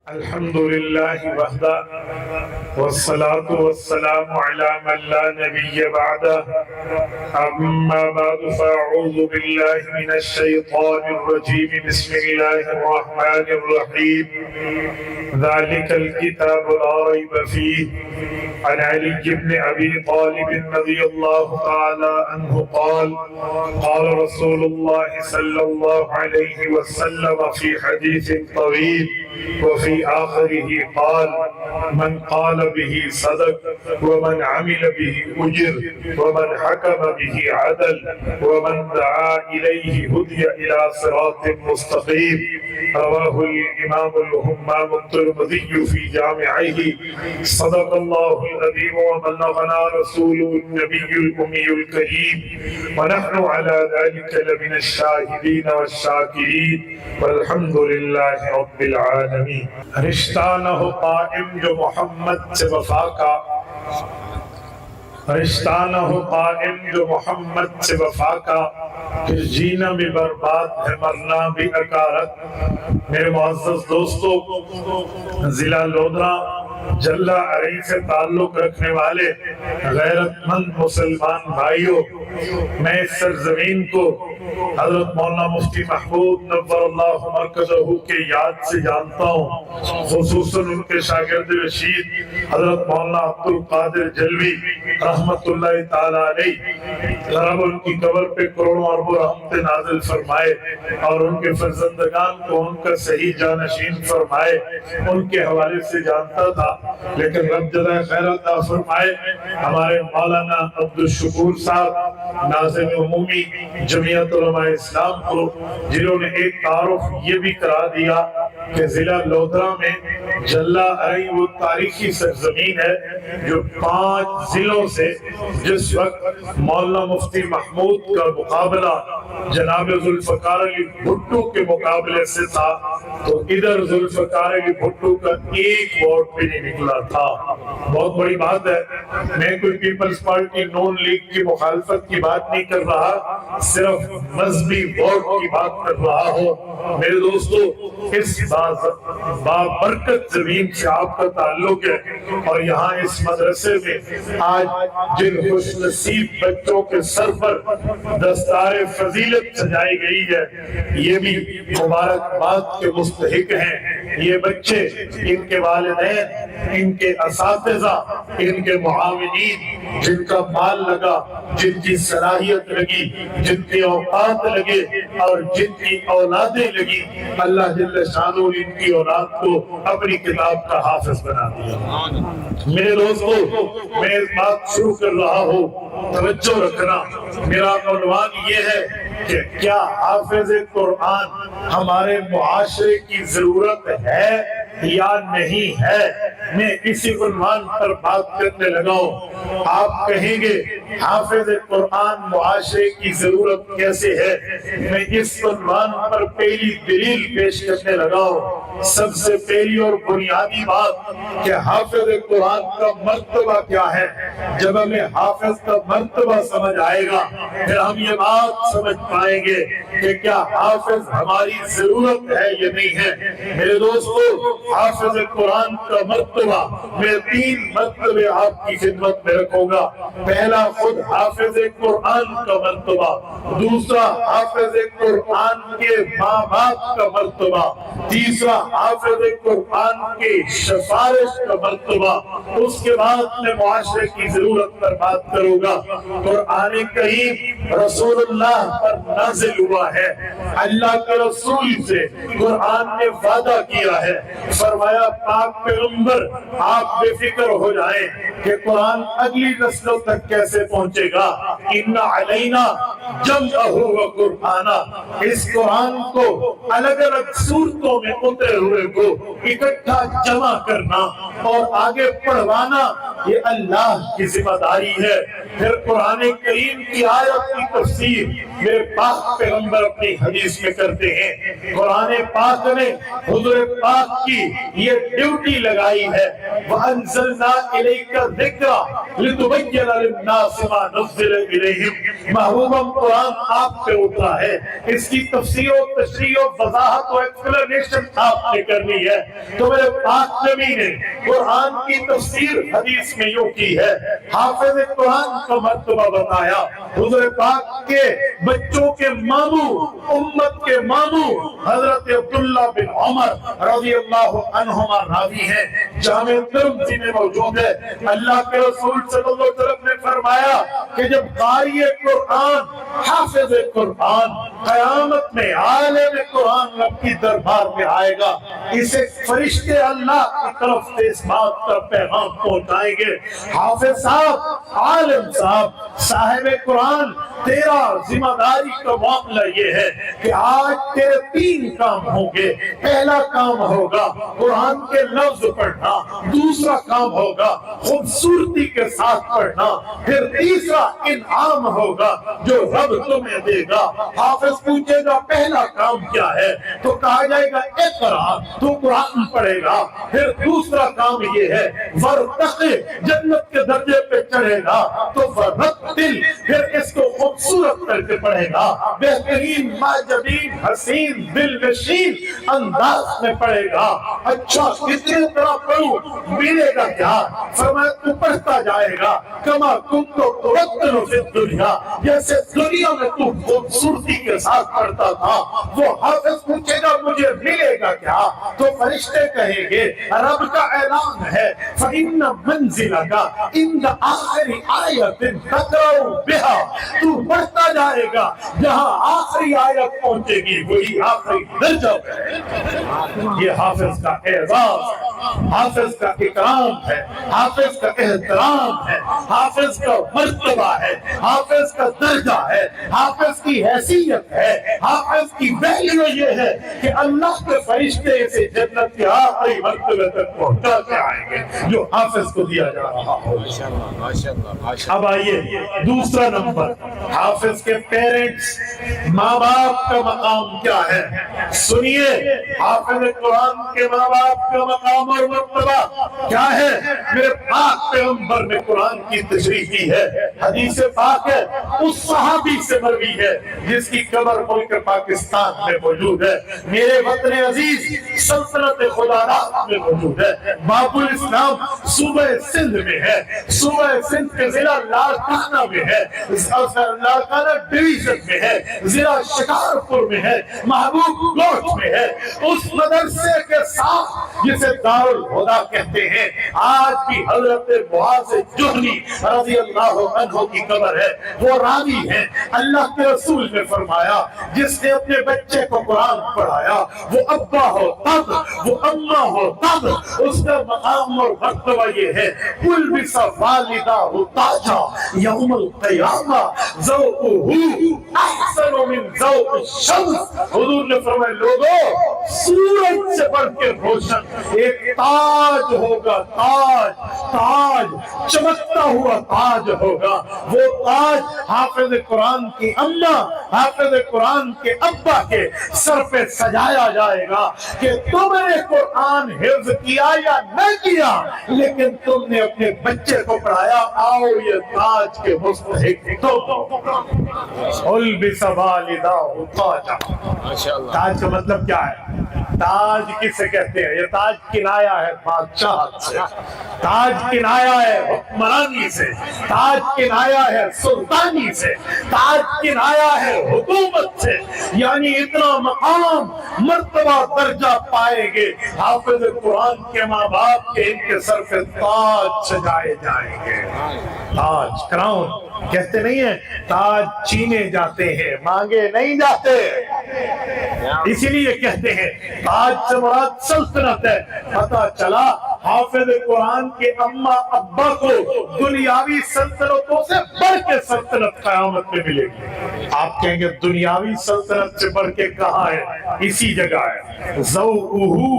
الحمد لله وحده والصلاة والسلام على من لا نبي بعده أما بعد فأعوذ بالله من الشيطان الرجيم بسم الله الرحمن الرحيم ذلك الكتاب لا ريب فيه عن علي بن أبي طالب رضي الله تعالى عنه قال قال رسول الله صلى الله عليه وسلم في حديث طويل وفي آخره قال من قال به صدق ومن عمل به أجر ومن حكم به عدل ومن دعا إليه هدي إلى صراط مستقيم رواه الإمام الهمام الترمذي في جامعه صدق الله العظيم وبلغنا رسوله النبي الأمي الكريم ونحن على ذلك لمن الشاهدين والشاكرين والحمد لله رب العالمين رشتہ نہ ہو قائم جو محمد سے وفا کا رشتہ نہ ہو قائم جو محمد سے وفا کا پھر جینا بھی برباد ہے مرنا بھی اکارت میرے معزز دوستو ضلع لودھرا جلہ عری سے تعلق رکھنے والے غیرت مند مسلمان بھائیوں، میں اس سرزمین کو حضرت مولانا مفتی محمود نور اللہ مرکزہ کے یاد سے جانتا ہوں، خصوصاً ان کے شاگرد رشید حضرت مولانا عبد القادر جلوی رحمت اللہ تعالی علیہ، رب ان کی قبر پہ کروڑوں اربوں رحمت نازل فرمائے اور ان کے فرزندگان کو ان کا صحیح جانشین فرمائے۔ ان کے حوالے سے جانتا تھا لیکن رب جزائے خیر عطا فرمائے ہمارے مولانا عبد الشکور صاحب ناظم عمومی جمعیت علماء اسلام کو، جنہوں نے ایک تعارف یہ بھی کرا دیا کہ ضلع لودھرا میں جلہ عری وہ تاریخی سرزمین ہے جو 5 ضلعوں سے جس وقت مولانا مفتی محمود کا مقابلہ جناب ذوالفقار علی بھٹو کے مقابلے سے تھا تو ادھر ذوالفقار علی بھٹو کا ایک ووٹ بھی نہیں نکلا تھا۔ بہت بڑی بات ہے، میں کوئی پیپلز پارٹی نون لیگ کی مخالفت کی بات نہیں کر رہا، صرف مذہبی ووٹ کی بات کر رہا ہوں۔ میرے دوستو، اس بابرکت زمین سے آپ کا تعلق ہے اور یہاں اس مدرسے میں آج جن خوش نصیب بچوں کے سر پر دستار فضیلت سجائی گئی ہے یہ بھی مبارکباد کے مستحق ہیں۔ یہ بچے، ان کے والدین، ان کے اساتذہ، ان کے معاونین، جن کا مال لگا، جن کی صلاحیت لگی، جن کی اوقات لگے اور جن کی اولادیں لگی، اللہ جل شانہ ان کی اولاد کو اپنی کتاب کا حافظ بنا دیا۔ میرے دوستو، میں اس بات شروع کر رہا ہوں، توجہ رکھنا، میرا عنوان یہ ہے کہ کیا حافظ قرآن ہمارے معاشرے کی ضرورت ہے یا نہیں ہے؟ میں اسی عنوان پر بات کرنے لگا ہوں۔ آپ کہیں گے حافظ قرآن معاشرے کی ضرورت کیسے ہے؟ میں اس عنوان پر پہلی دلیل پیش کرنے لگا ہوں۔ سب سے پہلی اور بنیادی بات کہ حافظ قرآن کا مرتبہ کیا ہے۔ جب ہمیں حافظ کا مرتبہ سمجھ آئے گا پھر ہم یہ بات سمجھ پائیں گے کہ کیا حافظ ہماری ضرورت ہے یا نہیں ہے۔ میرے دوستو، حافظ قرآن کا مرتبہ میں 3 مرتبے آپ کی خدمت میں رکھوں گا۔ پہلا خود حافظ قرآن کا مرتبہ، دوسرا حافظ قرآن کے ماں باپ کا مرتبہ، تیسرا حافظ قرآن کی سفارش کا مرتبہ، اس کے بعد میں معاشرے کی ضرورت پر بات کروں گا۔ قرآن کریم رسول اللہ پر نازل ہوا ہے، اللہ کے رسول سے قرآن نے وعدہ کیا ہے، فرمایا پاک پیغمبر آپ بے فکر ہو جائیں کہ قرآن اگلی نسلوں تک کیسے پہنچے گا۔ ان علینا جمعہ و قرآنا، اس قرآن کو الگ الگ صورتوں میں اترے ہوئے کو اکٹھا جمع کرنا اور آگے پڑھوانا یہ اللہ کی ذمہ داری ہے۔ پھر قرآن کریم کی آیت کی تفسیر میرے پاک پیغمبر اپنی حدیث میں کرتے ہیں۔ قرآن پاک نے حضور پاک کی یہ ڈیوٹی لگائی ہے وَأَنزَلْنَا إِلَيْكَ الذِّكْرَ لِتُبَيِّنَ لِلنَّاسِ مَا نُزِّلَ إِلَيْهِمْ۔ محبوبم قرآن آپ پہ اترا ہے، اس کی تفسیر و تشریح و وضاحت و ایکسپلینیشن آپ نے کرنی ہے۔ تو میرے پاک نبی نے قرآن کی تفسیر حدیث میں یوں کی ہے، حافظ قرآن کا مرتبہ بتایا۔ حضور پاک کے بچوں کے ماموں، امت کے ماموں حضرت عبداللہ بن عمر رضی اللہ عنہما راوی ہیں، جامع ترمذی میں موجود ہے۔ اللہ کے رسول صلی اللہ علیہ وسلم نے فرمایا کہ جب قاری قرآن، حافظ قرآن قیامت میں عالم قرآن رب کی دربار میں آئے گا، اسے فرشتے اللہ کی طرف سے اس بات کا پیغام پہنچائیں گے، حافظ صاحب، عالم صاحب، صاحب قرآن، تیرا ذمہ داری کا معاملہ یہ ہے کہ آج تیرے 3 کام ہوں گے۔ پہلا کام ہوگا قرآن کے لفظ پڑھنا، دوسرا کام ہوگا خوبصورتی کے ساتھ پڑھنا، پھر تیسرا انعام ہوگا جو رب تمہیں دے گا۔ حافظ پوچھے گا پہلا کام کیا ہے، تو کہا جائے گا اقرا، تو قرآن پڑھے گا۔ پھر دوسرا کام یہ ہے ورتقِ، جنت کے درجے پہ چڑھے گا تو ورتل، پھر اس کو خوبصورت کر کے پڑھے گا، بہترین معجبین حسین دلنشین انداز میں پڑھے گا۔ اچھا کتنے طرح پڑھوں، ملے گا کیا؟ فرمایا تو پڑھتا جائے گا کما کنت ترتل فی الدنیا، جیسے دنیا میں تو خوبصورتی کے ساتھ پڑھتا تھا۔ وہ حافظ پوچھے گا مجھے ملے گا کیا؟ تو فرشتے کہیں گے رب کا اعلان ہے فَإِنَّ مَنزِلَكَ عِنْدَ آخِرِ آیَةٍ تَقْرَؤُ بِهَا، تو بڑھتا جائے گا جہاں آخری آیت پہنچے گی وہی آخری درجہ ہے۔ یہ حافظ کا اعزاز، حافظ کا اکرام ہے، حافظ کا احترام ہے، حافظ کا مرتبہ ہے، حافظ کا درجہ ہے، حافظ کی حیثیت ہے، حافظ کی ویلیو یہ ہے کہ اللہ کے فرشتے اسے جنت کے آخری مرتبے تک پہنچا کے آئیں گے جو حافظ کو دیا جا رہا ہو۔ اب آئیے دوسرا نمبر، حافظ کے پیرنٹس، ماں باپ کا مقام کیا ہے؟ سنیے حافظ قرآن کے ماں باپ کا مقام اور مرتبہ کیا ہے؟ میرے پاک پیغمبر نے قرآن کی تشریح کی ہے، حدیث پاک ہے، اس صحابی سے مروی ہے جس کی قبر ملک پاکستان میں موجود ہے، میرے وطن عزیز سلطنت خدارات میں موجود ہے، باب الاسلام صوبہ سندھ میں ہے، صوبہ سندھ کے ضلع لاڑکانہ میں ہے، لاڑکانہ ڈویژن میں ہے، ضلع شکارپور میں ہے، محبوب گوشت میں ہے۔ اس مدرسے کے ساتھ جسے دارالہدیٰ کہتے ہیں، آج بھی حضرت معاذ جہنی رضی اللہ عنہ کی قبر ہے، وہ راوی ہیں۔ اللہ کے رسول نے فرمایا جس نے اپنے بچے کو قرآن پڑھایا، وہ ابا ہو تب، وہ اماں ہو تب، اس کا مقام اور مرتبہ یہ ہے البس والدہ تاجا یوم القیامہ ذوقہ احسن من ذوق الشمس۔ حضور نے فرمایا لوگوں سورج سے بڑھ کے روشن ایک تاج ہوگا، تاج، تاج چمکتا ہوا تاج ہوگا، وہ تاج حافظ قرآن کی اماں، حافظ قرآن کے ابا کے سر پہ سجایا جائے گا کہ تم نے قرآن حفظ کیا یا نہ کیا لیکن تم نے اپنے بچے کو پڑھایا، آؤ یہ تاج کے مستحق تم۔ البس والدہ تاجا، تاج کا مطلب کیا ہے؟ تاج کسے کہتے ہیں؟ یہ تاج کنایا ہے بادشاہت سے، تاج کنایا ہے حکمرانی سے، تاج کنایا ہے سلطانی سے، تاج کنایا ہے حکومت سے، یعنی اتنا مقام مرتبہ درجہ پائیں گے حافظ قرآن کے ماں باپ کے، ان کے سر پہ تاج سجائے جائیں گے۔ تاج، کراؤن کہتے نہیں ہیں، تاج چینے جاتے ہیں مانگے نہیں جاتے، اسی لیے کہتے ہیں تاج سے مراد سلطنت ہے۔ پتہ چلا حافظ قرآن کے اما ابا کو دنیاوی سلطنتوں سے بڑھ کے سلطنت قیامت میں ملے گی۔ آپ کہیں گے دنیاوی سلطنت سے بڑھ کے کہاں ہے؟ اسی جگہ ہے، ضوءہ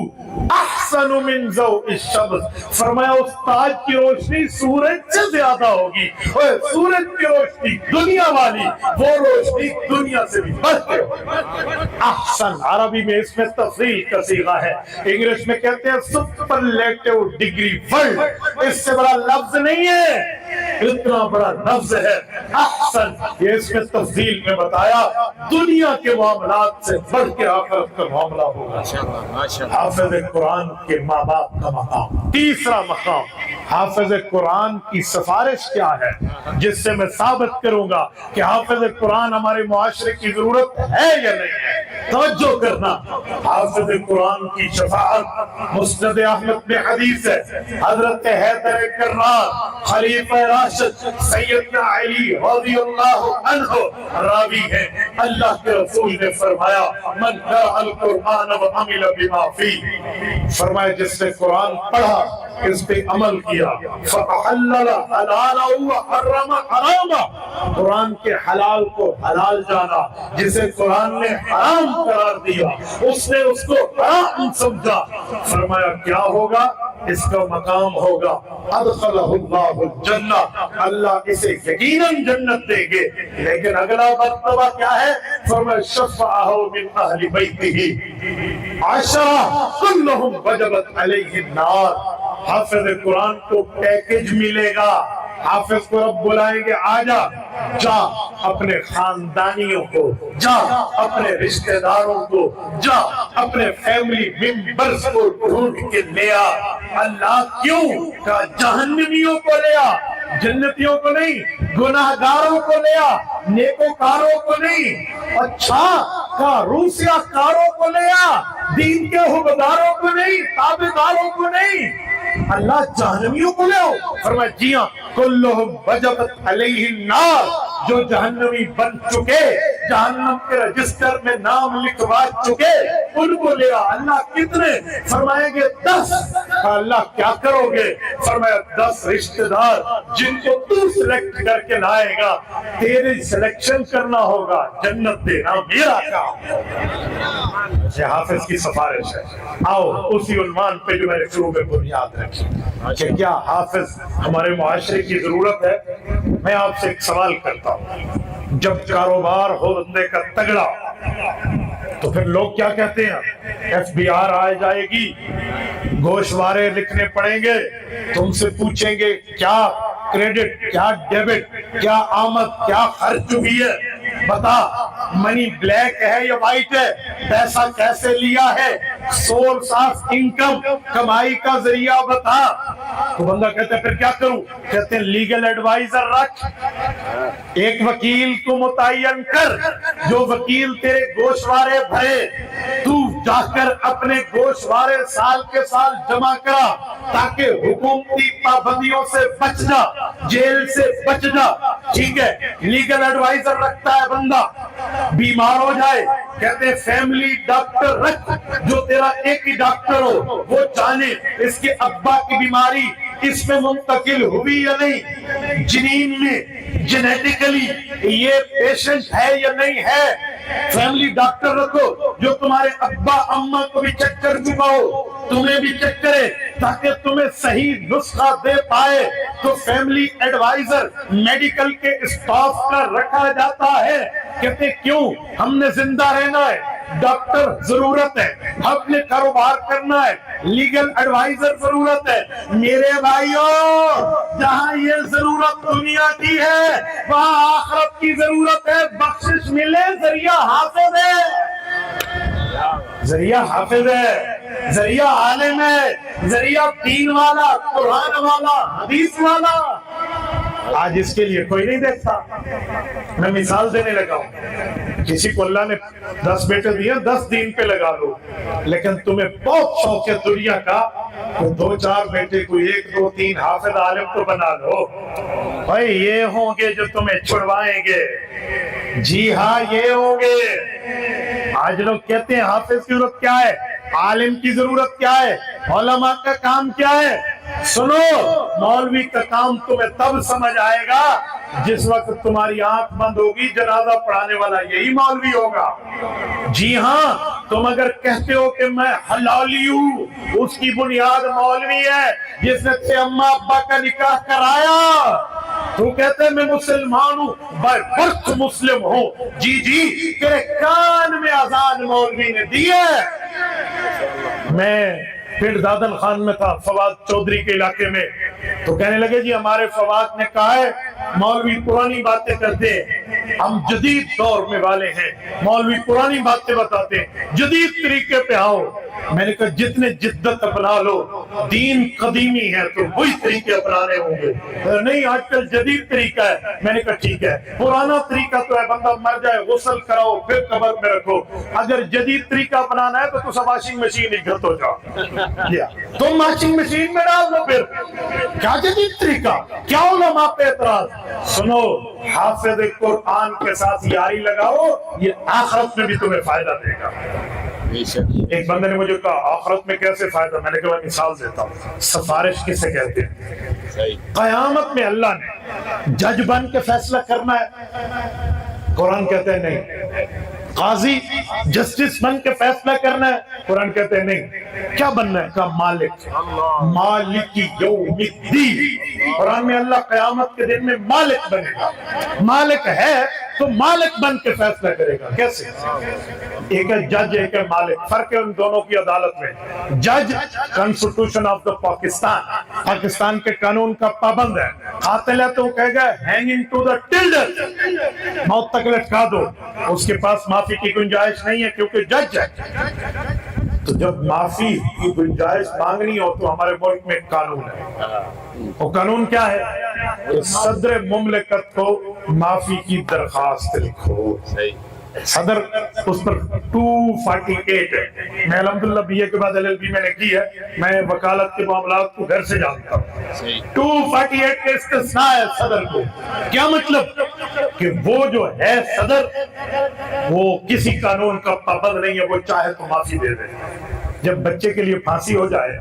احسن من ضوء الشمس، فرمایا اس تاج کی روشنی سورج سے زیادہ ہوگی، اور سورج کی روشنی دنیا والی، وہ روشنی دنیا سے بھی بڑھ کے ہوگی۔ احسن عربی میں اس میں تفضیل کا صیغہ ہے، انگلش میں کہتے ہیں سپرلیٹو ڈگری ورلڈ، اس سے بڑا لفظ نہیں ہے، اتنا بڑا لفظ ہے احسن۔ یہ اس میں تفضیل میں بتایا دنیا کے معاملات سے بڑھ کے آخرت کا معاملہ ہوگا۔ حافظ قرآن کے ماں باپ کا مقام۔ تیسرا مقام، حافظ قرآن کی سفارش کیا ہے، جس سے میں ثابت کروں گا کہ حافظ قرآن ہمارے معاشرے کی ضرورت ہے یا نہیں ہے۔ توجہ کرنا، حافظ قرآن کی شفاعت مسند احمد میں حدیث ہے، حضرت حیدر کرار خلیفہ راشد سیدنا علی رضی اللہ عنہ راوی ہے، اللہ کے رسول نے فرمایا من قرأ القرآن وعمل بما فیہ، فرمایا جس نے قرآن پڑھا اس پہ عمل کیا، فَأَحَلَّلَ حَلَالًا وَحَرَّمَ حَرَامًا، قرآن کے حلال کو حلال جانا، جسے قرآن نے حرام قرار دیا اس نے اس کو حرام سمجھا، فرمایا کیا ہوگا؟ اس کا مقام ہوگا ادخلہ اللہ الجنہ، اللہ اسے یقیناً جنت دیں گے، لیکن اگلا مرتبہ کیا ہے؟ فرمایا شفعہ من اہل بیتہ عشرہ کلہم وجبت علیہ النار، حافظ قرآن کو پیکج ملے گا، حافظ کو رب بلائیں گے آجا، جا اپنے خاندانیوں کو، جا اپنے رشتہ داروں کو، جا اپنے فیملی ممبرز کو ڈھونڈ کے لے آ۔ اللہ کیوں؟ کہا جہنمیوں کو لے آ، جنتیوں کو نہیں، گناہ گاروں کو لے آ، نیکوکاروں کو نہیں، اچھا کہا روسیہ کاروں کو لے آ، دین کے حکمرانوں کو نہیں، تابعداروں کو نہیں، اللہ جہنمیوں کو لے آؤ، فرمایا جی ہاں کلہم وجبت علیہ النار، جو جہنمی بن چکے، جہنم کے رجسٹر میں نام لکھوا چکے، ان کو لے آ۔ اللہ کتنے؟ فرمائیں گے 10۔ اللہ کیا کرو گے؟ فرمایا 10 رشتہ دار جن کو تو سلیکٹ کر کے لائے گا، تیرے سلیکشن کرنا ہوگا، جنت دینا میرا کام۔ یہ حافظ کی سفارش ہے۔ آؤ اسی عنوان پہ جو میں نے شروع میں بنیاد رکھی کہ کیا حافظ ہمارے معاشرے کی ضرورت ہے؟ میں آپ سے ایک سوال کرتا ہوں، جب کاروبار ہو بندے کا تگڑا تو پھر لوگ کیا کہتے ہیں؟ ایف بی آر آ جائے گی، گوشوارے لکھنے پڑیں گے، تم سے پوچھیں گے کیا کریڈٹ، کیا ڈیبٹ، کیا آمد، کیا خرچ ہوئی ہے، بتا منی بلیک ہے یا وائٹ ہے، پیسہ کیسے لیا ہے، سورس آف انکم، کمائی کا ذریعہ بتا۔ تو بندہ کہتا ہے پھر کیا کروں؟ کہتے ہیں لیگل ایڈوائزر رکھ، ایک وکیل کو متعین کر، جو وکیل تیرے گوشوارے بھرے، تو جا کر اپنے گوشوارے سال کے سال جمع کرا تاکہ حکومتی پابندیوں سے بچ جا، جیل سے بچ جا، ٹھیک ہے؟ لیگل ایڈوائزر رکھتا ہے بندہ، بیمار ہو جائے کہتے ہیں فیملی ڈاکٹر رکھ، جو تیرا ایک ہی ڈاکٹر ہو، وہ جانے اس کے ابا کی بیماری اس میں منتقل ہوئی یا نہیں، جنین میں جینیٹیکلی یہ پیشنٹ ہے یا نہیں ہے، فیملی ڈاکٹر رکھو جو تمہارے ابا اماں کو بھی چیک کر چکا ہو، تمہیں بھی چیک کرے تاکہ تمہیں صحیح نسخہ دے پائے۔ تو فیملی ایڈوائزر میڈیکل کے اسٹاف کا رکھا جاتا ہے، کہتے کیوں؟ ہم نے زندہ رہنا ہے، ڈاکٹر ضرورت ہے، ہم نے کاروبار کرنا ہے، لیگل ایڈوائزر ضرورت ہے۔ میرے بھائیوں، جہاں یہ ضرورت دنیا کی ہے وہاں آخرت کی ضرورت ہے، بخشش ملے ذریعہ حافظ ہے، ذریعہ حافظ ہے، ذریعہ عالم ہے، ذریعہ دین والا، قرآن والا، حدیث والا۔ آج اس کے لیے کوئی نہیں دیکھتا۔ میں مثال دینے لگا ہوں، کسی کو اللہ نے 10 بیٹے دیے، 10 دین پہ لگا لو، لیکن تمہیں بہت شوق ہے دنیا کا، تو 2-4 بیٹے کو 1, 2, 3 حافظ عالم تو بنا لو۔ بھائی یہ ہوں گے جو تمہیں چھڑوائیں گے، جی ہاں یہ ہوں گے۔ آج لوگ کہتے ہیں حافظ کی ضرورت کیا ہے، عالم کی ضرورت کیا ہے، علماء کا کام کیا ہے؟ سنو، مولوی کا کام تمہیں تب سمجھ آئے گا جس وقت تمہاری آنکھ بند ہوگی، جنازہ پڑھانے والا یہی مولوی ہوگا۔ جی ہاں، تم اگر کہتے ہو کہ میں حلالی ہوں، اس کی بنیاد مولوی ہے جس نے تیرے اماں ابا کا نکاح کرایا۔ تو کہتے ہیں میں مسلمان ہوں، بائی برتھ مسلم ہوں۔ جی جی، تیرے کان میں اذان مولوی نے دی ہے۔ میں پھر دادن خان میں تھا، فواد چودھری کے علاقے میں، تو کہنے لگے جی ہمارے فواد نے کہا ہے مولوی پرانی باتیں کرتے ہیں، ہم جدید دور میں والے ہیں، مولوی پرانی باتیں بتاتے ہیں، جدید طریقے پہ آؤ۔ میں نے کہا جتنے جدت اپنا لو، دین قدیمی ہے تو وہی طریقے اپنانے ہوں گے۔ نہیں آج کل جدید طریقہ ہے۔ میں نے کہا ٹھیک ہے، پرانا طریقہ تو ہے بندہ مر جائے غسل کراؤ پھر قبر میں رکھو، اگر جدید طریقہ اپنانا ہے تو سب واشنگ مشین ہی گھر ہو جاؤ، تم واشنگ مشین میں ڈال دو۔ پھر کیا جدید طریقہ، کیا علماء پہ اعتراض؟ سنو، حافظ قرآن کے ساتھ یاری لگاؤ، یہ آخرت میں بھی تمہیں فائدہ دے گا۔ ایک بندے نے مجھے کہا آخرت میں کیسے فائدہ؟ میں نے کہا میں مثال دیتا ہوں، سفارش کسے کہتے ہیں؟ قیامت میں اللہ نے جج بن کے فیصلہ کرنا ہے، قرآن کہتے ہیں نہیں۔ قاضی جسٹس بن کے فیصلہ کرنا ہے، قرآن کہتے ہیں نہیں۔ کیا بننا ہے؟ کہا مالک، مالک یوم الدین۔ قرآن میں اللہ قیامت کے دن میں مالک بنے گا، مالک ہے تو مالک بن کے فیصلہ کرے گا۔ کیسے؟ ایک ہے جج، ایک ہے مالک، فرق ہے ان دونوں کی عدالت میں۔ جج constitution of the Pakistan, Pakistan کے قانون کا پابند ہے، قاتل ہے تو کہے گا ہینگنگ ٹو دا ٹلڈر، موت تک لٹکا دو، اس کے پاس معافی کی گنجائش نہیں ہے کیونکہ جج ہے۔ تو جب معافی کی گنجائش مانگنی ہو تو ہمارے ملک میں قانون ہے، وہ قانون کیا ہے کہ صدر مملکت کو معافی کی درخواست لکھو۔ صدر اس پر 248 ہے۔ میں الحمدللہ بی اے کے بعد LLB میں نے کی ہے، میں وکالت کے معاملات کو گھر سے جانتا ہوں۔ 248 کے استثناء ہے صدر کو۔ کیا مطلب؟ کہ وہ جو ہے صدر وہ کسی قانون کا پابند نہیں ہے، وہ چاہے تو معافی دے دے۔ جب بچے کے لیے پھانسی ہو جائے،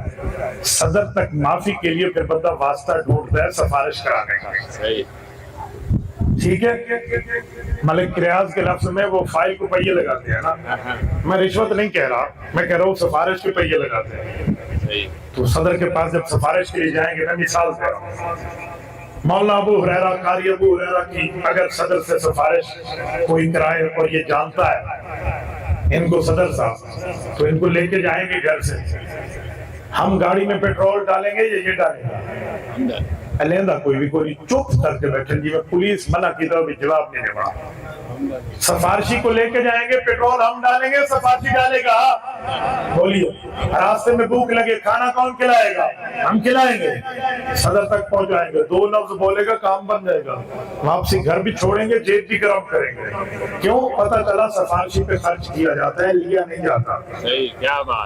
صدر تک معافی کے لیے پھر بندہ واسطہ ڈھونڈتا ہے سفارش کرانے کا۔ ٹھیک ہے، ملک ریاض کے لفظ میں وہ فائل کو پہیے لگاتے ہیں نا، میں رشوت نہیں کہہ رہا، میں کہہ رہا ہوں سفارش کے پہیے لگاتے ہیں۔ تو صدر کے پاس جب سفارش کے لیے جائیں گے، میں مثال دے رہا ہوں، مولانا ابو ہریرہ، قاری ابو ہریرہ کی اگر صدر سے سفارش کوئی کرائے اور یہ جانتا ہے ان کو صدر صاحب، تو ان کو لے کے جائیں گے گھر سے، ہم گاڑی میں پیٹرول ڈالیں گے یا یہ ڈالیں گے؟ علیحدہ کوئی بھی کوئی چپ کر کے بیٹھے جی میں پولیس منع کی تو بھی جواب نہیں دے پڑا۔ سفارشی کو لے کے جائیں گے، پیٹرول ہم ڈالیں گے، سفارشی ڈالے گا۔ بولیے، راستے میں بھوک لگے، کھانا کون کھلائے گا؟ ہم کھلائیں گے، صدر تک پہنچائیں گے، 2 لفظ بولے گا کام بن جائے گا، واپسی گھر بھی چھوڑیں گے، جیب بھی گرم کریں گے۔ کیوں؟ پتہ چلا سفارشی پہ خرچ کیا جاتا ہے، لیا نہیں جاتا۔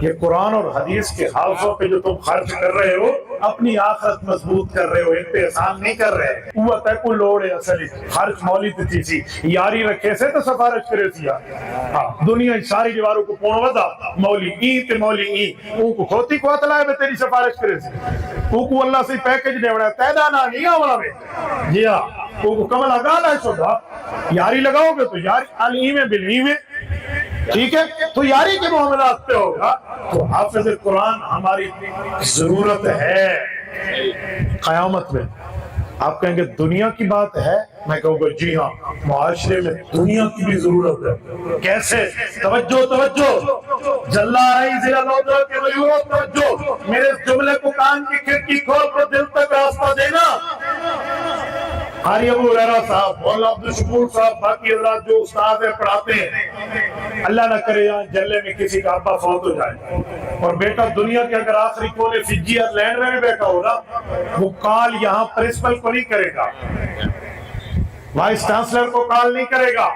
یہ قرآن اور حدیث کے حالفوں پہ جو تم خرچ کر رہے ہو، اپنی آخرت مضبوط کر رہے ہو، ان پہ احسان نہیں کر رہے۔ قوت ہے کو لوڑ ہے اصلی خرچ مولی تھی سی یاری رکھے سے تو سفارش کرے سیا۔ دنیا ساری دیواروں کو پون ودا مولی ای تے مولی ای او کو کھوتی کو اطلاع ہے تیری سفارش کرے سی، او کو اللہ سے پیکج دے وڑا تیدانا نہیں آولا میں جی ہاں، او کو کمل اگالا ہے شدہ یاری لگاؤ گے تو یاری علی میں بلی میں، ٹھیک ہے، تو یاری کے معاملات پہ ہوگا۔ تو حافظ قرآن ہماری ضرورت ہے قیامت میں۔ آپ کہیں گے دنیا کی بات ہے، میں کہوں گا جی ہاں، معاشرے میں دنیا کی بھی ضرورت ہے۔ کیسے؟ توجہ توجہ، جلا رہی ضلع لوگوں کے ملیوروں توجہ، میرے جملے کو کان کی کھڑکی کھول کر دل تک راستہ دینا۔ قاری ابو ہریرہ صاحب، مولانا عبدالشکور صاحب، باقی حضرات جو استاد ہیں پڑھاتے ہیں، اللہ نہ کرے یہاں جلے میں کسی کا ابا فوت ہو جائے اور بیٹا دنیا کے اگر آخری کونے فجی اور لینڈ میں بھی بیٹھا ہوگا، وہ کال یہاں پرنسپل کو نہیں کرے گا، وائس چانسلر کو کال نہیں کرے گا،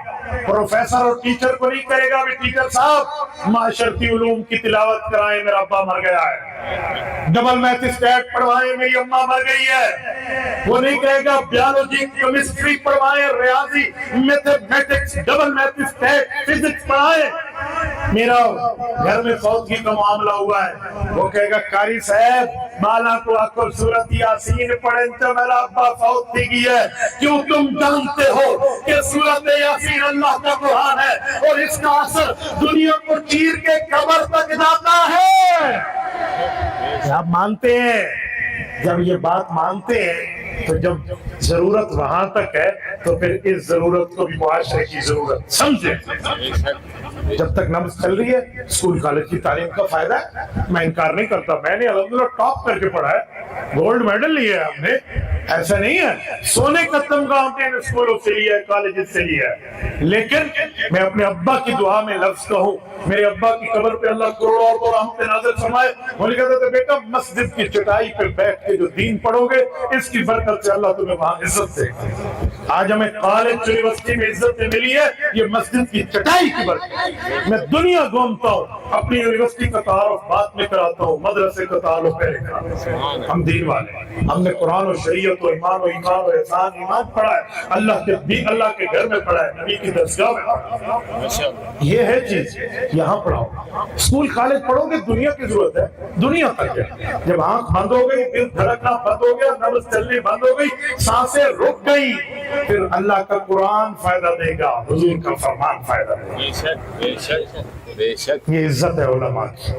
پروفیسر اور ٹیچر کو نہیں کرے گا بھی ٹیچر صاحب معاشرتی علوم کی تلاوت کرائیں میرا ابا مر گیا ہے، ڈبل میتھ اسٹیٹ پڑھوائیں میری اماں مر گئی ہے۔ وہ نہیں کہے گا بیالوجی کیمسٹری پڑھوائیں، ریاضی mathematics double math state physics پڑھائیں میرا گھر میں فوتگی کا معاملہ ہوا ہے، وہ کہے گا قاری صاحب مالا کو اکر سورت یاسین پڑھیں تو میرا ابا فوت تھی گئی ہے، کیوں تم جانتے ہو کہ سورت یاسین اللہ کا قرآن ہے اور اس کا اثر دنیا کو چیر کے قبر تک جاتا ہے؟ آپ مانتے ہیں؟ جب یہ بات مانتے ہیں تو جب ضرورت وہاں تک ہے تو پھر اس ضرورت کو بھی معاشرے کی ضرورت سمجھے۔ جب تک نماز چل رہی ہے اسکول کالج کی تعلیم کا فائدہ ہے، میں انکار نہیں کرتا، میں نے الحمدللہ ٹاپ کر کے پڑھا ہے، گولڈ میڈل لیا ہے ہم نے، ایسا نہیں ہے، سونے کا تمغہ ہم نے اسکولوں سے لیا ہے، کالجز سے لیا ہے، لیکن میں اپنے ابا کی دعا میں لفظ کہوں، میرے ابا کی قبر پہ اللہ کروڑوں اور رحمت نازل فرمائے، وہ کہتے تھے بیٹا مسجد کی چٹائی پہ بیٹھ کے جو دین پڑھو گے اس کی برکت سے اللہ تمہیں وہاں عزت دے گا۔ آج ہمیں کالج یونیورسٹی میں عزت ملی ہے، یہ مسجد کی چٹائی کی برکت۔ میں دنیا گھومتا ہوں، اپنی یونیورسٹی کا تعارف بعد میں کراتا ہوں، مدرسے کا تعارف پہلے کراتا ہوں۔ ہم دین والے، ہم نے قرآن و شریعت و ایمان و ایمان و احسان ایمان پڑھا ہے، اللہ کے گھر میں پڑھا ہے، نبی کی درسگاہ میں پڑھا ہے۔ یہ ہے چیز، یہاں پڑھاؤ، اسکول کالج پڑھو گے، دنیا کی ضرورت ہے، دنیا تک ہے۔ جب آنکھ بند ہو گئی، دل دھڑکنا بند ہو گیا، نبض چلنی بند ہو گئی، سانسیں رک گئی، پھر اللہ کا قرآن فائدہ دے گا، حضور کا فرمان فائدہ دے گا۔ یہ عزت ہے علماء کی،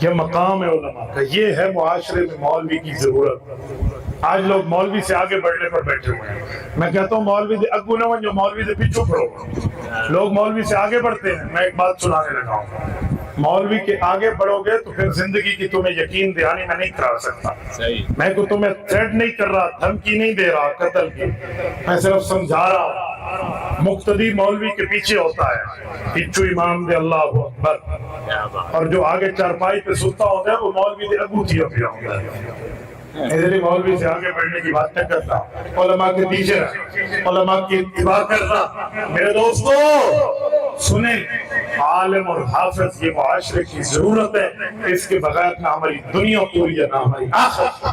یہ مقام ہے علماء کا، یہ ہے معاشرے میں مولوی کی ضرورت۔ آج لوگ مولوی سے آگے بڑھنے پر بیٹھے ہوئے ہیں، میں کہتا ہوں مولوی دے اگو نہ جو مولوی سے پیچھے پڑھو، لوگ مولوی سے آگے بڑھتے ہیں۔ میں ایک بات سنانے لگا ہوں، مولوی کے آگے بڑھو گے تو پھر زندگی کی تمہیں یقین دہانی میں نہیں کرا سکتا، میں کو تمہیں تھریٹ نہیں کر رہا، دھمکی نہیں دے رہا قتل کی، میں صرف سمجھا رہا ہوں۔ مقتدی مولوی کے پیچھے ہوتا ہے، پچھو امام دے اللہ اکبر، اور جو آگے چارپائی پہ سوتا ہوتا ہے وہ مولوی دے اگو تھی اپیا ہوتا ہے۔ ادھر مولوی سے آگے بڑھنے کی بات نہ کرتا، علماء کے پیچھے علماء کی اتباع کرتا۔ میرے دوستو سنیں، عالم اور حافظ یہ معاشرے کی ضرورت ہے، اس کے بغیر نہ ہماری دنیا پوری ہے نہ ہماری آخرت۔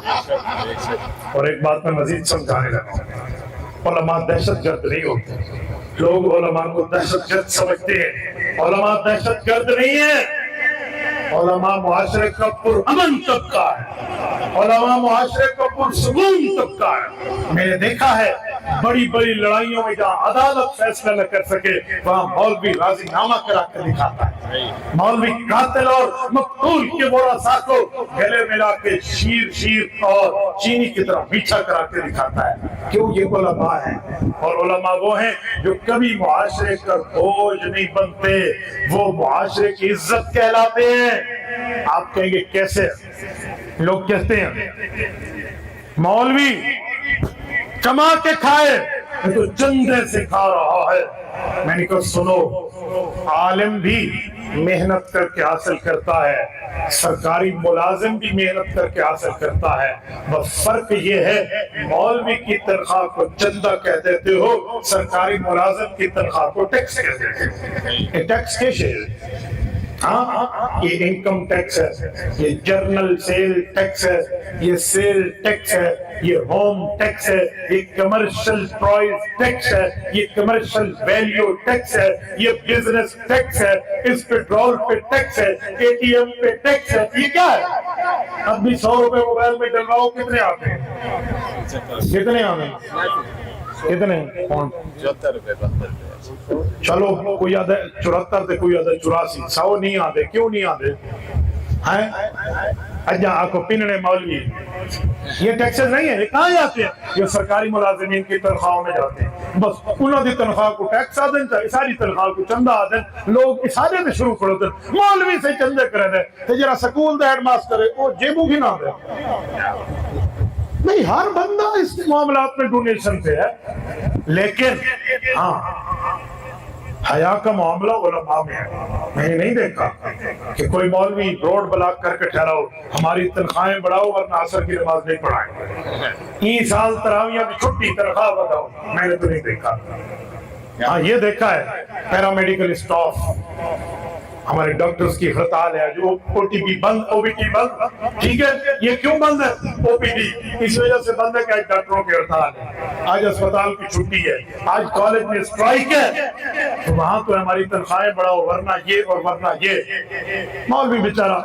اور ایک بات میں مزید سمجھانے لگا ہوں، علماء دہشت گرد نہیں ہوتے، لوگ علماء کو دہشت گرد سمجھتے ہیں، علماء دہشت گرد نہیں ہیں، علماء معاشرے کا پرامن طبقہ ہے، علماء معاشرے کا پرسکون طبقہ ہے۔ میں نے دیکھا ہے بڑی بڑی لڑائیوں میں جہاں عدالت فیصلہ نہ کر سکے وہاں مولوی راضی نامہ کرا کر دکھاتا ہے، مولوی قاتل اور مقتول کے ورثاء کو گلے ملا کے شیر اور چینی کی طرح میٹھا کرا کے دکھاتا ہے۔ کیوں؟ یہ علماء ہیں، اور علماء وہ ہیں جو کبھی معاشرے کا بوجھ نہیں بنتے، وہ معاشرے کی عزت کہلاتے ہیں۔ آپ کہیں گے کیسے؟ لوگ کہتے ہیں مولوی کما کے کھائے تو چندے سے کھا رہا ہے۔ میں نے کہا سنو، عالم بھی محنت کر کے حاصل کرتا ہے، سرکاری ملازم بھی محنت کر کے حاصل کرتا ہے، بس فرق یہ ہے مولوی کی تنخواہ کو چندہ کہہ دیتے ہو، سرکاری ملازم کی تنخواہ کو ٹیکس کہہ دیتے ہو۔ یہ ٹیکس کیسے ہے؟ ہاں، یہ انکم ٹیکس ہے، یہ جرنل سیل ٹیکس ہے، یہ سیل ٹیکس ہے، یہ ہوم ٹیکس ہے، یہ کمرشل پرائز ٹیکس ہے، یہ کمرشل ویلیو ٹیکس ہے، یہ بزنس ٹیکس ہے، اس پیٹرول پہ ٹیکس ہے، اے ٹی ایم پہ ٹیکس ہے۔ یہ کیا ہے؟ اب بھی 100 روپے موبائل میں ڈلواؤ، کتنے آتے ہیں؟ کتنے آتے ہیں؟ کتنے؟ 74 روپے۔ چلو کوئی آدھے 74 تھے، کوئی آدھے 84، 100 نہیں آدھے۔ کیوں نہیں آدھے؟ اجا آکو پیننے مولوی، یہ ٹیکسز نہیں ہے، یہ کہاں جاتے ہیں؟ یہ سرکاری ملازمین کی تنخواہوں میں جاتے ہیں، بس انہوں دی تنخواہ کو ٹیکس آدھیں چاہیے، ساری تنخواہ کو چندہ آدھیں، لوگ اسادے میں شروع کرو دیں، مولوی سے چندے کرے دیں، تجرہ سکول دے ہیڈ ماسٹر ہے، وہ جیبو بھی نہ دے۔ نہیں، ہر بندہ اس معاملات میں ڈونیشن پہ ہے، لیکن ہاں حیا کا معاملہ علماء میں ہے۔ میں نے نہیں دیکھا کہ کوئی مولوی روڈ بلاک کر کے ٹھہراؤ ہماری تنخواہیں بڑھاؤ ورنہ عصر کی نماز نہیں پڑھائیں، ای سال تراویہ کی چھٹی تنخواہ بتاؤ، میں نے تو نہیں دیکھا۔ ہاں یہ دیکھا ہے پیرامیڈیکل اسٹاف ہمارے ڈاکٹرز کی ہڑتال ہے، جو او ٹی پی بند، او بی ٹی بند، ٹھیک ہے، یہ کیوں بند ہے؟ او پی ڈی اس وجہ سے بند ہے کہ آج ڈاکٹروں کی ہڑتال ہے، آج اسپتال کی چھٹی ہے، آج کالج میں اسٹرائک ہے، تو وہاں تو ہماری تنخواہیں بڑھاؤ ورنہ یہ اور ورنہ یہ۔ مولوی بیچارہ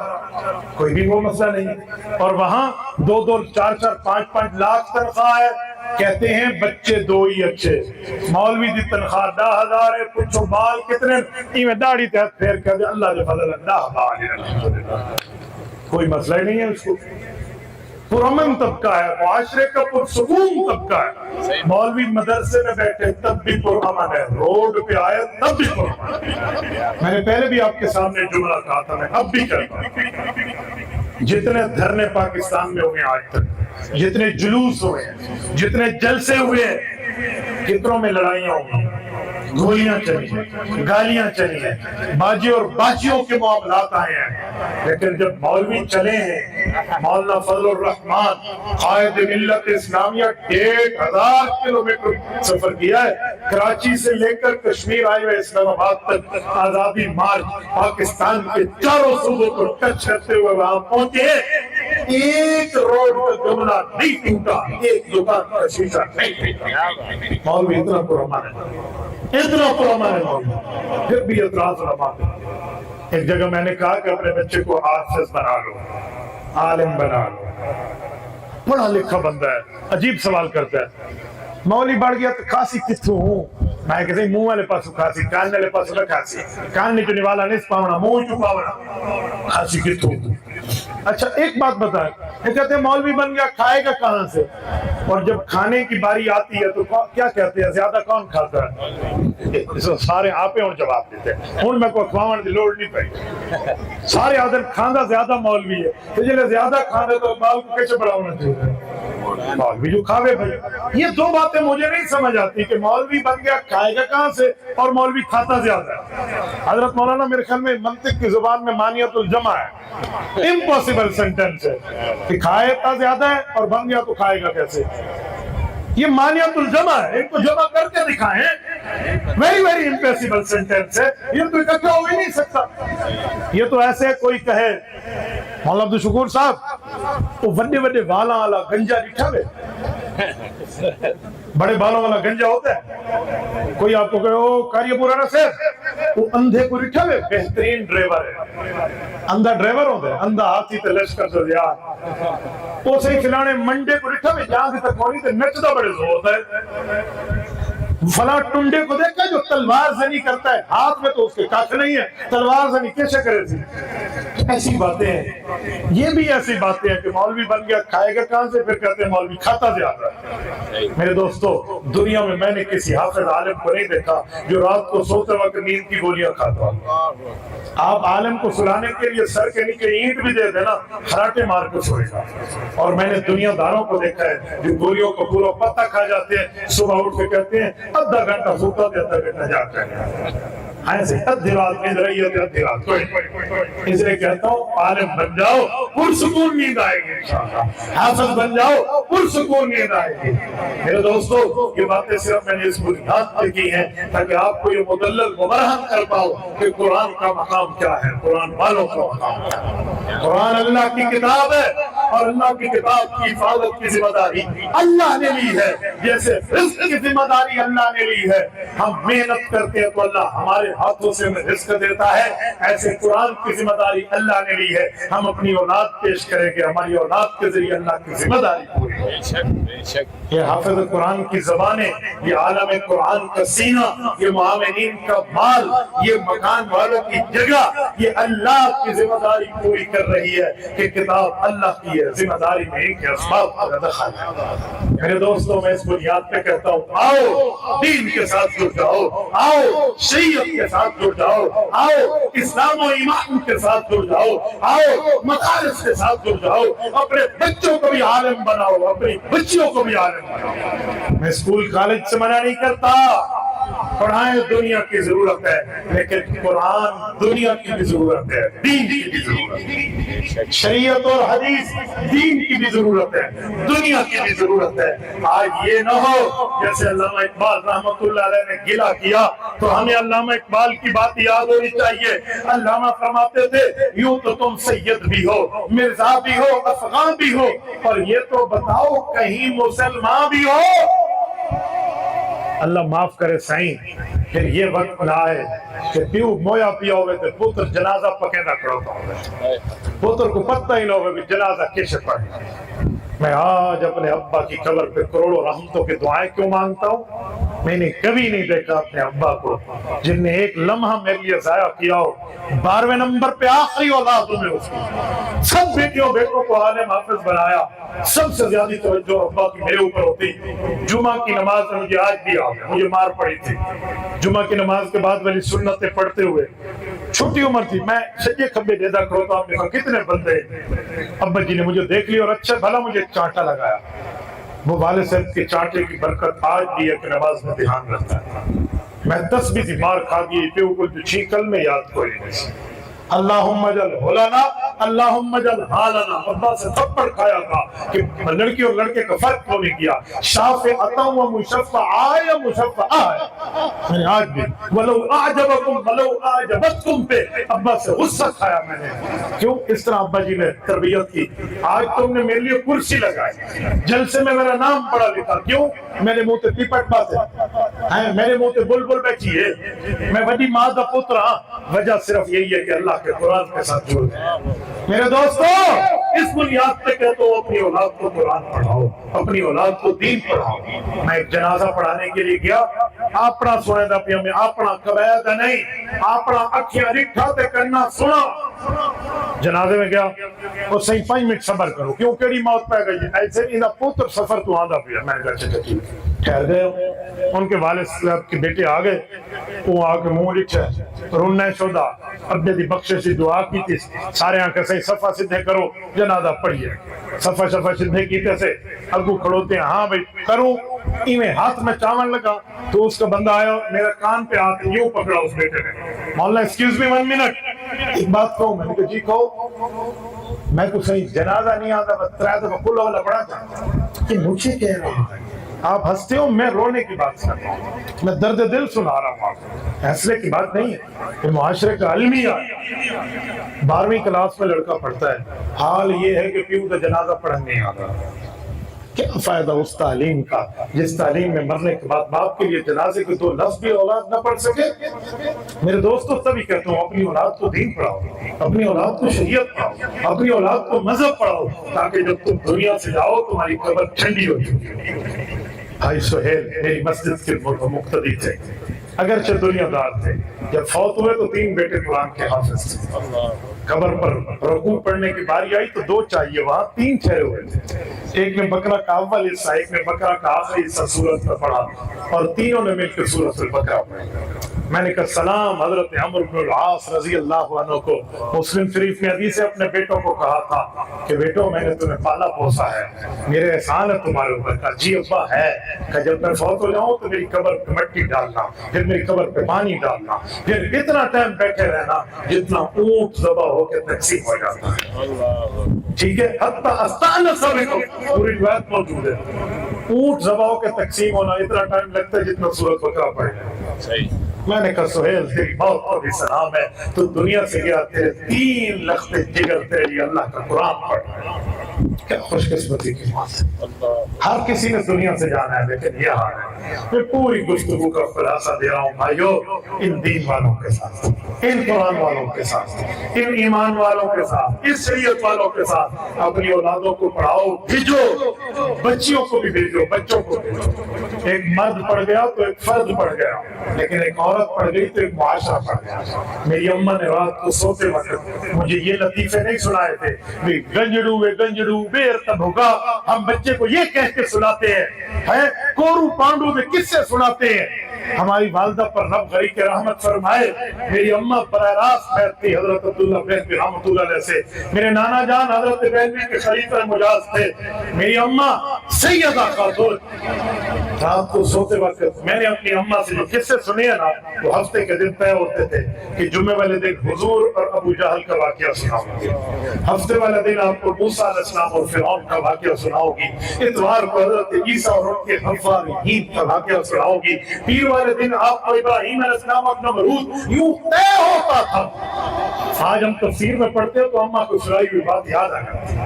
کوئی بھی وہ مسئلہ نہیں، اور وہاں 2-2 4-4 5-5 لاکھ تنخواہ ہے، کہتے ہیں بچے 2 ہی اچھے۔ مولوی دی تنخواہ 10,000 ہے، پوچھو بال کتنے، ایویں داڑھی تحت پھیر کر دے اللہ دے فضل 10 بال ہے، کوئی مسئلہ ہی نہیں ہے اس کو۔ پرامن طبقہ ہے، معاشرے کا پرسکون طبقہ ہے۔ مولوی مدرسے میں بیٹھے تب بھی پرامن ہے، روڈ پہ آئے تب بھی پرامن ہے۔ میں نے پہلے بھی آپ کے سامنے جملہ کہا تھا، میں اب بھی کہتا ہوں، جتنے دھرنے پاکستان میں ہوئے آج تک، جتنے جلوس ہوئے، جتنے جلسے ہوئے، کتنوں میں لڑائیاں ہوئی، گولیاں چلی ہیں، گالیاں چلی ہیں، باجی اور باجیوں کے معاملات آئے ہیں، لیکن جب مولوی چلے ہیں، مولانا فضل الرحمان قائد ملت اسلامیہ 1,500 کلومیٹر سفر کیا ہے، کراچی سے لے کر کشمیر آئے ہوئے اسلام آباد تک آزادی مارچ پاکستان کے چاروں صوبوں کو ٹچ کرتے ہوئے وہاں پہنچے، ایک روڈ کا جملہ نہیں ٹوٹا، ایک دکان کا شیشہ نہیں ٹوٹا۔ مولوی اتنا پرامن ہے، اتنا پرامن ہے مولوی، پھر بھی اعتراض علماء پہ۔ ایک جگہ میں نے کہا کہ اپنے بچے کو حافظ بنا لو، عالم بنا لو، پڑھا لکھا بندہ ہے، عجیب سوال کرتا ہے، مولوی بڑھ گیا تو کھاسی کتھوں ہوں، میں کہتے ہیں منہ والے پاسو کھاسی، کان والے پاسو نہ کھاسی، کان نہیں چنے والا نہیں پاونا، منہ چو پاونا، کھاسی کتھوں۔ اچھا ایک بات بتائیں، یہ کہتے ہیں مولوی بن گیا کھائے گا کہاں سے؟ اور جب کھانے کی باری آتی ہے تو کیا کہتے ہیں زیادہ کون کھاتا ہے؟ سارے آپے اور جواب دیتے ہیں، ہون میں کو کھواؤن دی لوڑ نہیں پڑی، سارے آدھر کھاندہ زیادہ مولوی ہے، تو جلے زیادہ کھاندہ تو مال کو کیسے بڑا ہونا چاہیے؟ مولوی جو کھاوے بھائی۔ یہ دو باتیں مجھے نہیں سمجھ آتی کہ مولوی بن گیا کھائے گا کہاں سے اور مولوی کھاتا زیادہ ہے۔ حضرت مولانا میرے خیال میں منطق کی زبان میں مانیت الجمع ہے، امپوسیبل سینٹنس ہے کہ کھائے تا زیادہ ہے اور بن گیا تو کھائے گا کیسے؟ یہ مانیت الجمع ہے، ان کو جمع کر کے دکھائیں، ویری ویری امپوسیبل سینٹنس ہے، یہ تو اکٹھا ہو ہی نہیں سکتا۔ یہ تو ایسے کوئی کہے مولانا عبدالشکور صاحب وہ وڈے وڈے والاں والا گنجا ڈٹھا وے، بڑے بالوں والا گنجا ہوتا ہے، کوئی آپ کو کہے او کاریہ پورا نہ صرف وہ اندھے کو ڈٹھا وے، بہترین ڈرائیور ہے، اندھا ڈرائیور ہوتا ہے، اندھا ہاتھی تے لشکر سے زیاد، وہ صحیح کھلانے منڈے کو ڈٹھا وے، جہاں سے تک ہونی تے نچدا بڑے زور ہے۔ فلاں ٹنڈے کو دیکھا جو تلوار زنی کرتا ہے، ہاتھ میں تو اس کے کاکھ نہیں ہے، تلوار زنی کیسے کرے تھی؟ ایسی باتیں ہیں، یہ بھی ایسی باتیں ہیں کہ مولوی بن گیا کھائے گا کہاں سے، پھر کہتے ہیں مولوی کھاتا زیادہ ہے۔ میرے دوستو دنیا میں نے کسی حافظ عالم کو نہیں دیکھا جو رات کو سوتے وقت نیند کی گولیاں کھاتا۔ آپ عالم کو سلانے کے لیے سر کے نیچے اینٹ بھی دے دینا خراٹے مار کے سوئے گا، اور میں نے دنیا داروں کو دیکھا ہے جو گولیوں کو پورا پتہ کھا جاتے ہیں، صبح اٹھ کے کہتے ہیں آدھا گھنٹہ سوتا تھے، آدھا گھنٹہ جاگتا ہے، ایسے ادھی رات نیند رہی ہے، ادھی رات کوئی۔ اس لیے کہتا ہوں عالم بن جاؤ پرسکون نیند آئے گی انشاءاللہ، حافظ بن جاؤ پرسکون نیند آئے گی۔ میرے دوستو یہ باتیں صرف میں نے اس بنیاد پہ کی ہیں تاکہ آپ کو یہ مدلل مبرہن کر پاؤ کہ قرآن کا مقام کیا ہے، قرآن والوں کا مقام کیا ہے۔ قرآن اللہ کی کتاب ہے اور اللہ کی کتاب کی حفاظت کی ذمہ داری اللہ نے لی ہے، جیسے رزق کی ذمہ داری اللہ نے لی ہے۔ ہم محنت کرتے ہیں تو اللہ ہمارے ہاتھوں سے ہمیں رزق دیتا ہے، ایسے قرآن کی ذمہ داری اللہ نے لی ہے، ہم اپنی اولاد پیش کریں گے، ہماری اولاد کے ذریعے اللہ کی ذمہ داری پوری ہوگی۔ یہ حافظ قرآن کی زبانیں، یہ عالم قرآن کا سینہ، یہ معاونین کا مال، یہ مکان والوں کی جگہ، یہ اللہ کی ذمہ داری پوری کر رہی ہے کہ کتاب اللہ کی ہے، ذمہ داری میں ایک اسباب کا دخل ہے۔ میرے دوستوں میں اس بنیاد پہ کہتا ہوں آؤ دین کے ساتھ جڑ جاؤ، آؤ شریعت کے ساتھ جڑ جاؤ، آؤ اسلام و ایمان کے ساتھ جڑ جاؤ، آؤ مدارس کے ساتھ جڑ جاؤ، اپنے بچوں کو بھی عالم بناؤ، اپنی بچیوں کو بھی عالم بناؤ۔ میں اسکول کالج سے منع نہیں کرتا، پڑھائیں دنیا کی ضرورت ہے، لیکن قرآن دنیا کی بھی ضرورت ہے، دین کی بھی ضرورت ہے، شریعت اور حدیث دین کی بھی ضرورت ہے، دنیا کی بھی ضرورت ہے۔ آج یہ نہ ہو جیسے علامہ اقبال رحمۃ اللہ علیہ نے گلہ کیا، تو ہمیں علامہ اقبال کی بات یاد ہونی چاہیے۔ علامہ فرماتے تھے یوں تو تم سید بھی ہو، مرزا بھی ہو، افغان بھی ہو، اور یہ تو بتاؤ کہیں مسلمان بھی ہو۔ اللہ معاف کرے سائیں، پھر یہ وقت نہ آئے کہ پیو مویا پیا ہوئے تھے پوتر جنازہ پکیندہ کھڑوتا ہوئے، پوتر کو پتہ ہی نہ ہوئے کہ جنازہ کیسے پڑھے۔ میں آج اپنے ابا کی قبر پہ کروڑوں رحمتوں کی دعائیں کیوں مانگتا ہوں؟ میں نے کبھی نہیں دیکھا اپنے ابا کو جن نے ایک لمحہ میرے لیے ضائع کیا ہو۔ 12ویں نمبر پہ آخری اولاد میں اس کی سب بیٹیوں بیٹوں کو عالم حافظ بنایا، سب سے زیادہ توجہ ابا کی میرے اوپر ہوتی۔ جمعہ کی نماز میں مجھے آج بھی آگیا، مجھے مار پڑی تھی جمعہ کی نماز کے بعد والی سنتیں پڑھتے ہوئے، چھوٹی عمر تھی، میں سجے کھبے دیدا کھڑوتا ہوں، دیکھا کتنے بندے۔ ابا جی نے مجھے دیکھ لیا اور اچھا بھلا مجھے چانٹا لگایا۔ وہ والد صاحب کے چانٹے کی برکت آج بھی ہے کہ نماز میں دھیان رکھتا ہے۔ میں تسبیح دی مار کھا گئی پیو کو جو چھینکل میں یاد کوئی نہیں۔ اللہم اجل ہولانا اللہم اجل حالنا، ابا سے تھپڑ کھایا تھا کہ لڑکی اور لڑکے کا فرق کو نہیں کیا، شافعتا و مشفعا یا مشفعا ہے۔ میں نے آج بھی ولو اعجبکم ولو اعجبتکم پہ ابا سے غصہ کھایا میں نے۔ کیوں اس طرح ابا جی نے تربیت کی؟ آج تم نے میرے لیے کرسی لگائی، جلسے میں میرا نام پڑھا لکھا، کیوں؟ میرے منہ تے پیپٹ بات ہے، میرے منہ تے بلبل بیٹھی ہے، میں بڑی ماں دا پتر ہاں۔ وجہ صرف یہی ہے کہ اللہ کے قرآن کے ساتھ جڑ گئے۔ میرے دوستو اس بنیاد پہ کہتا ہوں اپنی اولاد کو قرآن پڑھاؤ، اپنی اولاد کو دین پڑھاؤ۔ میں ایک جنازہ پڑھانے کے لیے گیا، اپنا سنے دا پیا میں اپنا قبید نہیں، اپنا اکھیاں رکھا تے کرنا سنا۔ جنازے میں گیا اور صحیح 5 منٹ صبر کرو، کیوں کیڑی موت پہ گئی ایسے انہا پوتر سفر تو آدھا پیا۔ میں نے کہا چکا ٹھیک ٹھہر گئے۔ ان کے والد صاحب کے بیٹے آگئے، وہ آگے منہ لکھے رونے شدہ ابے دی بخششی دعا کی تھی، سارے آنکھیں صحیح صفحہ سدھے کرو جنازہ پڑھیے۔ صفحہ سدھے کیتے سے اگو کھڑوتے ہیں، ہاں بھئی کروں، ایویں ہاتھ میں چاول لگا تو اس کا بندہ آیا میرا کان پہ ہاتھ یوں پکڑا اس بیٹے نے۔ مولانا ایکسکیوز می 1 منٹ، ایک بات کہوں؟ میں نے کہا جی کہو۔ میں کو صحیح جنازہ نہیں آتا، بس 3 دفعہ کل والا پڑھا تھا کہ مجھے کہہ رہا ہے آپ ہنستے ہو، میں رونے کی بات کر رہا ہوں، میں درد دل سنا رہا ہوں، آپ حوصلے کی بات نہیں ہے، یہ معاشرے کا المیہ ہے۔ 12ویں کلاس میں لڑکا پڑھتا ہے، حال یہ ہے کہ پیو کا جنازہ پڑھنے نہیں آتا۔ کیا فائدہ اس تعلیم کا جس تعلیم میں مرنے کے بعد باپ کے لیے جنازے کے 2 لفظ بھی اولاد نہ پڑھ سکے؟ میرے دوستوں تبھی کہتا ہوں اپنی اولاد کو دین پڑھاؤ، اپنی اولاد کو شریعت پڑھاؤ، اپنی اولاد کو مذہب پڑھاؤ، تاکہ جب تم دنیا سے جاؤ تمہاری قبر ٹھنڈی ہو جائے۔ بھائی سہیل میری مسجد کے مقتدی تھے، اگرچہ دنیا دار تھے، جب فوت ہوئے تو 3 بیٹے قرآن کے حافظ تھے۔ قبر پر رکوع پڑھنے کی باری آئی تو 2 چاہیے، وہاں 3 ٹھہرے ہوئے تھے، ایک نے بقرہ کا اول حصہ، ایک نے بقرہ کا آخری حصہ سورت میں پڑھا، اور تینوں نے مل کے سورت البقرہ پڑھی۔ میں نے کہا سلام حضرت عمرو بن العاص رضی اللہ عنہ کو مسلم شریف میں حدیث سے اپنے بیٹوں کو کہا تھا کہ بیٹوں میں نے تمہیں پالا پوسا ہے، میرے احسان ہے تمہارے اوپر۔ کہا جی ابا ہے، کہ جب میں فوت ہو جاؤں تو میری قبر پہ مٹی ڈالنا، پھر میری قبر پہ پانی ڈالنا، پھر اتنا ٹائم بیٹھے رہنا جتنا اونٹ ذبح ہو کے تقسیم ہو جاتا ہے۔ ٹھیک ہے، حتی استعان سبکم، پوری روایت موجود ہے، اونٹ ذبح ہو کے تقسیم ہونا اتنا ٹائم لگتا ہے جتنا سورت بقرہ پڑھے۔ صحیح۔ میں نے کہا سہیل تیری موت کو بھی سلام ہے، تو دنیا سے گیا تیرے 3 لخت جگر تیرے لیے اللہ کا قرآن پڑھ۔ کیا خوش قسمتی کی بات ہے، ہر کسی نے دنیا سے جانا ہے لیکن یہ حال ہے۔ میں پوری گفتگو کا خلاصہ دے رہا ہوں بھائیو، ان دین والوں کے ساتھ، ان قرآن والوں کے ساتھ، ان ایمان والوں کے ساتھ، اس شریعت والوں کے ساتھ اپنی اولادوں کو پڑھاؤ، بھیجو، بچیوں کو بھی بھیجو، بچوں کو بھیجو۔ ایک مرد پڑھ گیا تو ایک فرد پڑھ گیا، لیکن ایک عورت پڑھ گئی تو ایک معاشرہ پڑھ گیا۔ میری اماں نے رات کو سوتے وقت مجھے یہ لطیفے نہیں سنائے تھے، گنجڑو گنجڑو بیر تب ہوگا، ہم بچے کو یہ کہہ کے سناتے ہیں، کورو پانڈو میں کس سے سناتے ہیں ہماری والدہ پر رب غری کے رحمت فرمائے. میری اماں براہ راست بیٹھتی حضرت عبداللہ بہلوی رحمۃ اللہ علیہ سے. میرے نانا جان حضرت بہلوی کے خلیفہ مجاز تھے. میری اماں سیدہ خاتون. رات کو سوتے وقت میں نے اپنی اماں سے جو قصے سنے ہیں نا وہ ہفتے کے دن طے ہوتے تھے کہ جمعے والے دن حضور اور ابو جہل کا واقعہ سناؤں گی, ہفتے والے دن آپ کو موسیٰ علیہ السلام اور فرعون کا واقعہ سناؤں گی, اتوار کو حضرت عیسیٰ اور ان کے حوارین کا واقعہ سناؤں گی, پیر والے دن آپ کو ابراہیم علیہ السلام اور نمرود. یوں طے ہوتا تھا. آج ہم تفسیر میں پڑھتے ہیں تو اماں کو سنائی ہوئی بات یاد آ جاتی.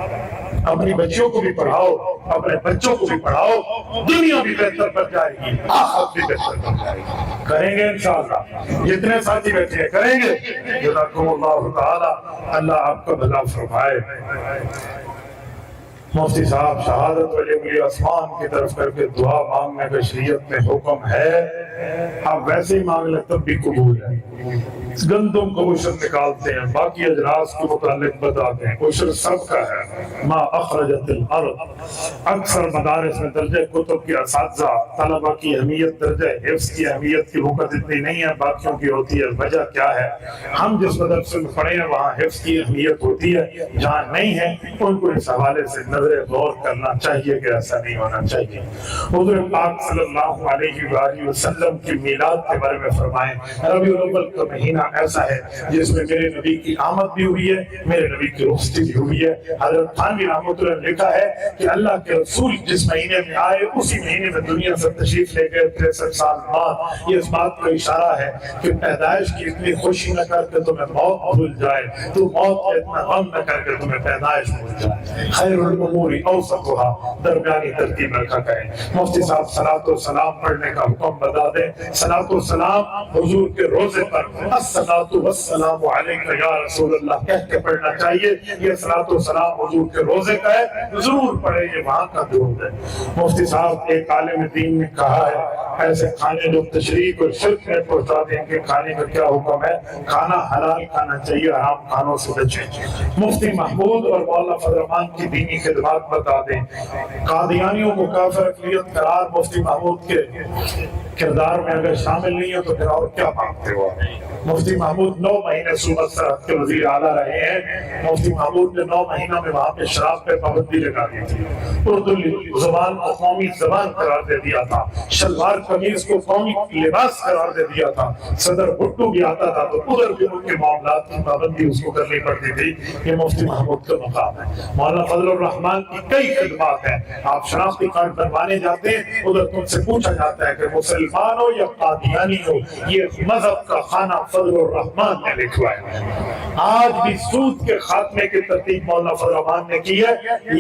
اپنی بچیوں کو بھی پڑھاؤ, اپنے بچوں کو بھی پڑھاؤ, دنیا بھی بہتر بن جائے گی, آخرت بھی بہتر بن جائے گی. کریں گے انشاءاللہ. جتنے ساتھی بیٹھے ہیں کریں گے. جزاکم اللہ تعالی, اللہ آپ کا بھلا فرمائے. مفتی صاحب شہادت ولی آسمان کی طرف کر کے دعا مانگنے کا شریعت میں حکم ہے. آپ ویسے ہی مانگ لیں تب بھی قبول ہے. گندم کو عشر نکالتے ہیں, باقی اجراس کے متعلق بتاتے ہیں. عشر سب کا ہے. ما اخرجت الارض. اکثر مدارس میں درجہ کتب کے اساتذہ طلبہ کی اہمیت درجہ حفظ کی اہمیت کی وقت اتنی نہیں ہے, باقیوں کی ہوتی ہے. وجہ کیا ہے؟ ہم جس مدرسے میں پڑھے ہیں وہاں حفظ کی اہمیت ہوتی ہے, جہاں نہیں ہے ان کو اس حوالے سے نظر غور کرنا چاہیے کہ ایسا نہیں ہونا چاہیے. حضور پاک صلی اللہ علیہ وآلہ وسلم کی میلاد کے بارے میں فرمائیں, ربیع الاول کا مہینہ ایسا ہے جس میں میرے نبی کی آمد بھی ہوئی ہے, میرے نبی کی رخصتی بھی ہوئی ہے. حضرت تھانوی رحمۃ اللہ نے لکھا ہے کہ اللہ کے رسول جس مہینے میں آئے اسی مہینے میں دنیا سے تشریف لے گئے 63 سال بعد. یہ اس بات کا اشارہ ہے کہ پیدائش کی اتنی خوشی نہ کر کے تمہیں موت بھول جائے, تو موت کا اتنا غم نہ کر کے تمہیں پیدائش بھول جائے. خیر الامور اوسطها, درمیانی ترتیب رکھا کریں. مفتی صاحب صلاۃ و سلام پڑھنے کا حکم بتا دیں. صلاۃ و سلام حضور کے روزے پر الصلاۃ والسلام علیک یا رسول اللہ کہہ کے پڑھنا چاہیے. یہ صلاۃ و سلام حضور کے روزے کا ہے, ضرور پڑھیں, یہ وہاں کا درود ہے. مفتی صاحب ایک عالم دین نے کہا ہے ایسے کھانے جو تشریک اور شرک میں پہنچا دیں کہ کھانے کا کیا حکم ہے. کھانا حلال کھانا چاہیے, حرام کھانوں سے بچیں. مفتی محمود اور مولانا فضل الرحمان کی دینی خدمات بتا دیں. قادیانیوں کو کافر اقلیت قرار مفتی محمود کے کردار میں اگر شامل نہیں ہے تو پھر اور کیا مانگتے ہو. مفتی محمود 9 مہینے صوبہ سرحد کے وزیر اعلیٰ رہے ہیں. مفتی محمود نے 9 مہینوں میں وہاں پہ شراب پہ پابندی لگا دی تھی. اردو زبان کو قومی زبان قرار دے دیا تھا. شلوار قمیض کو قومی لباس قرار دے دیا تھا. صدر بھٹو بھی آتا تھا تو ادھر بھی ان کے معاملات کی پابندی اس کو کرنی پڑتی تھی. یہ مفتی محمود کا مقام ہے. مولانا فضل الرحمان کی کئی خدمات ہیں. آپ شناختی کارڈ بنوانے جاتے ہیں, ادھر تم سے پوچھا جاتا ہے کہ مسلمان ہو یا قادیانی ہو, یہ مذہب کا خانہ فضل الرحمان نے لکھوایا ہے. آج بھی سود کے خاتمے کی ترتیب مولانا فضل الرحمان نے کی ہے.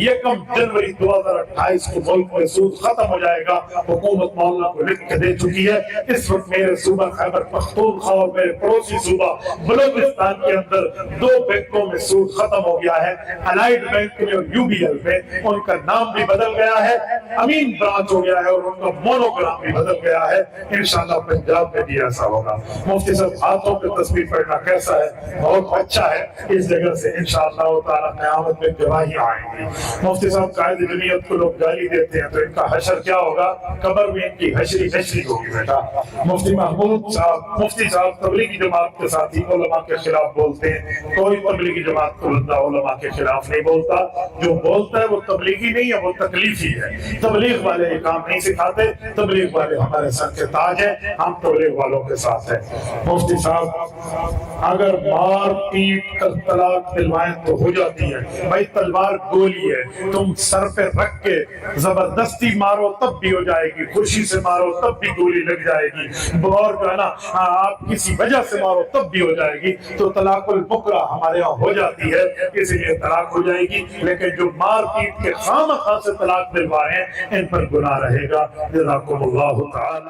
1 جنوری 2028 کو ملک میں سود ختم ہو جائے گا. حکومت مولانا کو لکھ کے دے چکی ہے. اس وقت میرے صوبہ خیبر پختونخوا اور میرے پڑوسی صوبہ بلوچستان کے اندر 2 بینکوں میں سود ختم ہو گیا ہے. الائیڈ بینک میں اور UBL میں ان کا نام بھی بدل گیا ہے, امین برانچ ہو گیا ہے, اور ان کا مونوگرام بھی بدل گیا ہے. انشاءاللہ پنجاب میں بھی ایسا ہوگا. مفتی صاحب ہاتھوں پہ تصویر پڑھنا کیسا ہے؟ بہت اچھا ہے. اس جگہ سے انشاءاللہ تعالی قیامت میں گواہی آئیں گی. مفتی صاحب قائد جمعیت کو لوگ گالی دیتے ہیں تو ان کا حشر کیا ہوگا؟ قبر میں ان کی حشری ہوگی بیٹا. مفتی محمود صاحب مفتی صاحب تبلیغی جماعت کے ساتھی علماء کے خلاف بولتے ہیں. کوئی تبلیغی جماعت کو بندہ علماء کے خلاف نہیں بولتا. جو بولتا ہے وہ تبلیغی نہیں ہے, وہ تکلیفی ہے. تبلیغ والے یہ کام نہیں سکھاتے. تبلیغ والے ہمارے سر کے تاج ہیں, ہم تبلیغ والوں کے ساتھ ہیں. مفتی صاحب اگر مار پیٹ کر طلاق دلوائیں تو ہو جاتی ہے. بھائی تلوار گولی ہے, تم سر پہ رکھ کے زبردستی مارو تب بھی ہو جائے گی, خوشی سے مارو تب بھی گولی لگ جائے گی, اور جو ہے نا آپ کسی وجہ سے مارو تب بھی ہو جائے گی. تو طلاق البکرہ ہمارے یہاں ہو جاتی ہے, اسی لیے طلاق ہو جائے گی. لیکن جو مار پیٹ کے خواہ مخواہ سے طلاق دلوائیں ان پر گناہ رہے گا. جزاکم اللہ تعالی.